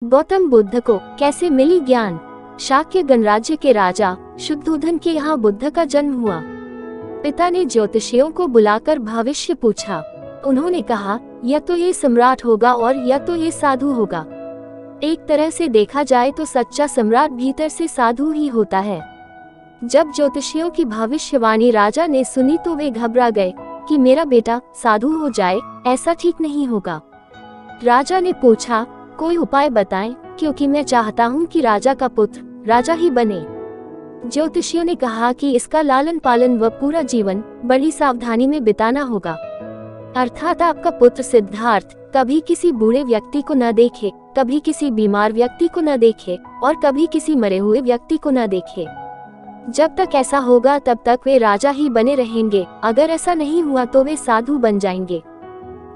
गौतम बुद्ध को कैसे मिली ज्ञान। शाक्य गणराज्य के राजा शुद्धोधन के यहाँ बुद्ध का जन्म हुआ। पिता ने ज्योतिषियों को बुलाकर भविष्य पूछा। उन्होंने कहा, या तो ये सम्राट होगा और या तो ये साधु होगा। एक तरह से देखा जाए तो सच्चा सम्राट भीतर से साधु ही होता है। जब ज्योतिषियों की भविष्यवाणी राजा ने सुनी तो वे घबरा गए कि मेरा बेटा साधु हो जाए, ऐसा ठीक नहीं होगा। राजा ने पूछा, कोई उपाय बताएं, क्योंकि मैं चाहता हूं कि राजा का पुत्र राजा ही बने। ज्योतिषियों ने कहा कि इसका लालन पालन व पूरा जीवन बड़ी सावधानी में बिताना होगा। अर्थात आपका पुत्र सिद्धार्थ कभी किसी बूढ़े व्यक्ति को न देखे, कभी किसी बीमार व्यक्ति को न देखे और कभी किसी मरे हुए व्यक्ति को न देखे। जब तक ऐसा होगा तब तक वे राजा ही बने रहेंगे। अगर ऐसा नहीं हुआ तो वे साधु बन जाएंगे।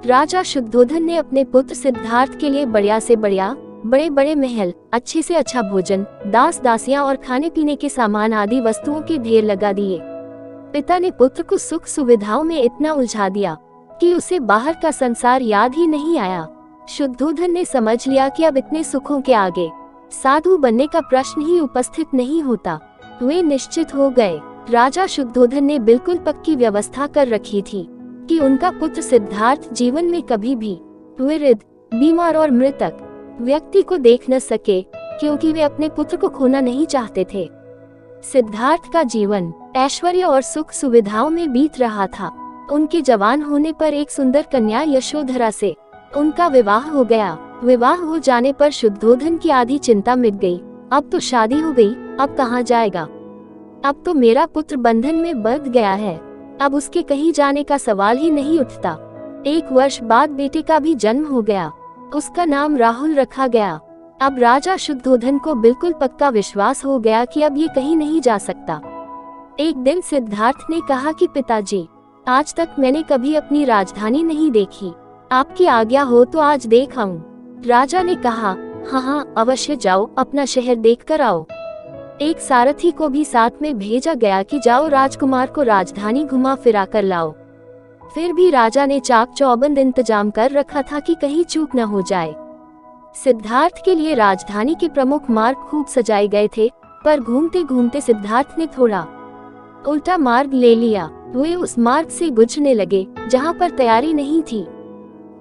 राजा शुद्धोधन ने अपने पुत्र सिद्धार्थ के लिए बढ़िया से बढ़िया, बड़े बड़े महल, अच्छे से अच्छा भोजन, दास दासियां और खाने पीने के सामान आदि वस्तुओं के ढेर लगा दिए। पिता ने पुत्र को सुख सुविधाओं में इतना उलझा दिया कि उसे बाहर का संसार याद ही नहीं आया। शुद्धोधन ने समझ लिया कि अब इतने सुखों के आगे साधु बनने का प्रश्न ही उपस्थित नहीं होता। वे निश्चित हो गए। राजा शुद्धोधन ने बिल्कुल पक्की व्यवस्था कर रखी थी कि उनका पुत्र सिद्धार्थ जीवन में कभी भी वृद्ध, बीमार और मृतक व्यक्ति को देख न सके, क्योंकि वे अपने पुत्र को खोना नहीं चाहते थे। सिद्धार्थ का जीवन ऐश्वर्य और सुख सुविधाओं में बीत रहा था। उनके जवान होने पर एक सुंदर कन्या यशोधरा से उनका विवाह हो गया। विवाह हो जाने पर शुद्धोधन की आधी चिंता मिट गई। अब तो शादी हो गई, अब कहाँ जाएगा। अब तो मेरा पुत्र बंधन में बंध गया है, अब उसके कहीं जाने का सवाल ही नहीं उठता। 1 वर्ष बाद बेटे का भी जन्म हो गया। उसका नाम राहुल रखा गया। अब राजा शुद्धोधन को बिल्कुल पक्का विश्वास हो गया कि अब ये कहीं नहीं जा सकता। एक दिन सिद्धार्थ ने कहा कि पिताजी, आज तक मैंने कभी अपनी राजधानी नहीं देखी, आपकी आज्ञा हो तो आज देख आऊं। राजा ने कहा, हाँ, अवश्य जाओ, अपना शहर देख कर आओ। एक सारथी को भी साथ में भेजा गया कि जाओ राजकुमार को राजधानी घुमा फिरा कर लाओ। फिर भी राजा ने चाक चौबंद इंतजाम कर रखा था कि कहीं चूक न हो जाए। सिद्धार्थ के लिए राजधानी के प्रमुख मार्ग खूब सजाए गए थे, पर घूमते घूमते सिद्धार्थ ने थोड़ा उल्टा मार्ग ले लिया। वे उस मार्ग से गुजरने लगे जहां पर तैयारी नहीं थी,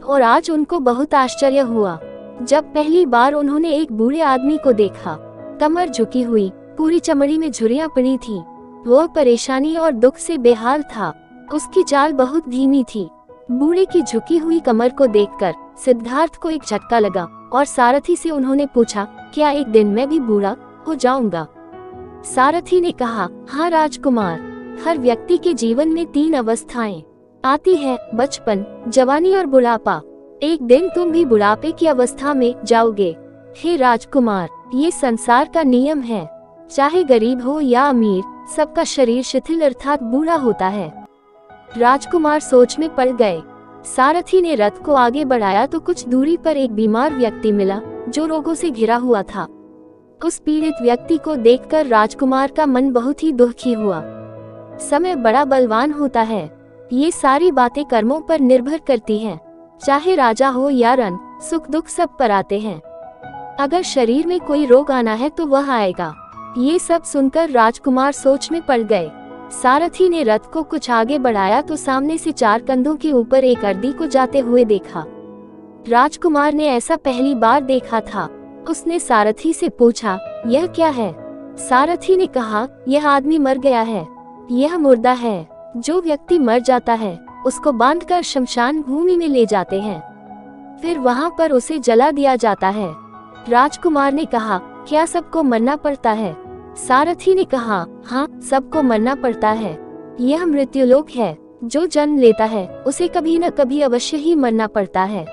और आज उनको बहुत आश्चर्य हुआ जब पहली बार उन्होंने एक बूढ़े आदमी को देखा। कमर झुकी हुई, पूरी चमड़ी में झुर्रियां पड़ी थी। वो परेशानी और दुख से बेहाल था। उसकी चाल बहुत धीमी थी। बूढ़े की झुकी हुई कमर को देखकर सिद्धार्थ को एक झटका लगा और सारथी से उन्होंने पूछा, क्या एक दिन मैं भी बूढ़ा हो जाऊंगा। सारथी ने कहा, हाँ राजकुमार, हर व्यक्ति के जीवन में 3 अवस्थाएं आती है, बचपन, जवानी और बुढ़ापा। एक दिन तुम भी बुढ़ापे की अवस्था में जाओगे। हे राजकुमार, ये संसार का नियम है, चाहे गरीब हो या अमीर, सबका शरीर शिथिल अर्थात बूढ़ा होता है। राजकुमार सोच में पड़ गए। सारथी ने रथ को आगे बढ़ाया तो कुछ दूरी पर एक बीमार व्यक्ति मिला जो रोगों से घिरा हुआ था। उस पीड़ित व्यक्ति को देखकर राजकुमार का मन बहुत ही दुखी हुआ। समय बड़ा बलवान होता है। ये सारी बातें कर्मों पर निर्भर करती हैं। चाहे राजा हो या रन, सुख दुख सब पर आते हैं। अगर शरीर में कोई रोग आना है तो वह आएगा। ये सब सुनकर राजकुमार सोच में पड़ गए। सारथी ने रथ को कुछ आगे बढ़ाया तो सामने से 4 कंधों के ऊपर एक अर्दी को जाते हुए देखा। राजकुमार ने ऐसा पहली बार देखा था। उसने सारथी से पूछा, यह क्या है। सारथी ने कहा, यह आदमी मर गया है, यह मुर्दा है। जो व्यक्ति मर जाता है उसको बांधकर शमशान भूमि में ले जाते हैं, फिर वहां पर उसे जला दिया जाता है। राजकुमार ने कहा, क्या सबको मरना पड़ता है। सारथी ने कहा, हाँ, सबको मरना पड़ता है। यह मृत्युलोक है। जो जन्म लेता है उसे कभी न कभी अवश्य ही मरना पड़ता है।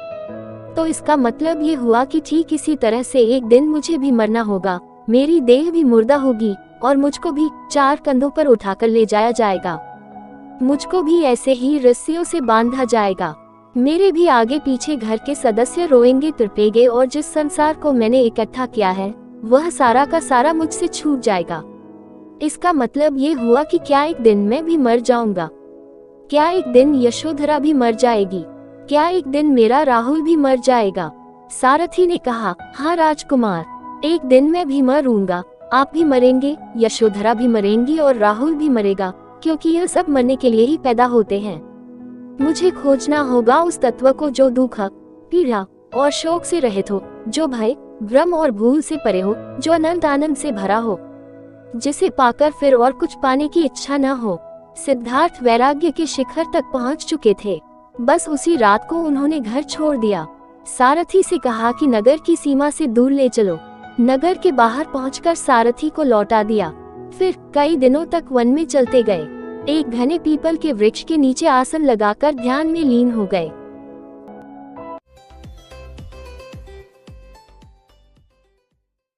तो इसका मतलब ये हुआ कि ठीक इसी तरह से एक दिन मुझे भी मरना होगा। मेरी देह भी मुर्दा होगी और मुझको भी 4 कंधों पर उठाकर ले जाया जाएगा। मुझको भी ऐसे ही रस्सियों से बांधा जाएगा। मेरे भी आगे पीछे घर के सदस्य रोएंगे, तड़पेंगे और जिस संसार को मैंने इकट्ठा किया है वह सारा का सारा मुझसे छूट जाएगा। इसका मतलब ये हुआ कि क्या एक दिन मैं भी मर जाऊंगा। क्या एक दिन यशोधरा भी मर जाएगी। क्या एक दिन मेरा राहुल भी मर जाएगा। सारथी ने कहा, हाँ राजकुमार, एक दिन मैं भी मरूंगा, आप भी मरेंगे, यशोधरा भी मरेंगी और राहुल भी मरेगा, क्योंकि यह सब मरने के लिए ही पैदा होते हैं। मुझे खोजना होगा उस तत्व को जो दुख, पीड़ा और शोक से रहित हो, जो भय, भ्रम और भूल से परे हो, जो अनंत आनंद से भरा हो, जिसे पाकर फिर और कुछ पाने की इच्छा न हो। सिद्धार्थ वैराग्य के शिखर तक पहुंच चुके थे। बस उसी रात को उन्होंने घर छोड़ दिया। सारथी से कहा कि नगर की सीमा से दूर ले चलो। नगर के बाहर पहुंचकर सारथी को लौटा दिया। फिर कई दिनों तक वन में चलते गए। एक घने पीपल के वृक्ष के नीचे आसन लगाकर ध्यान में लीन हो गए।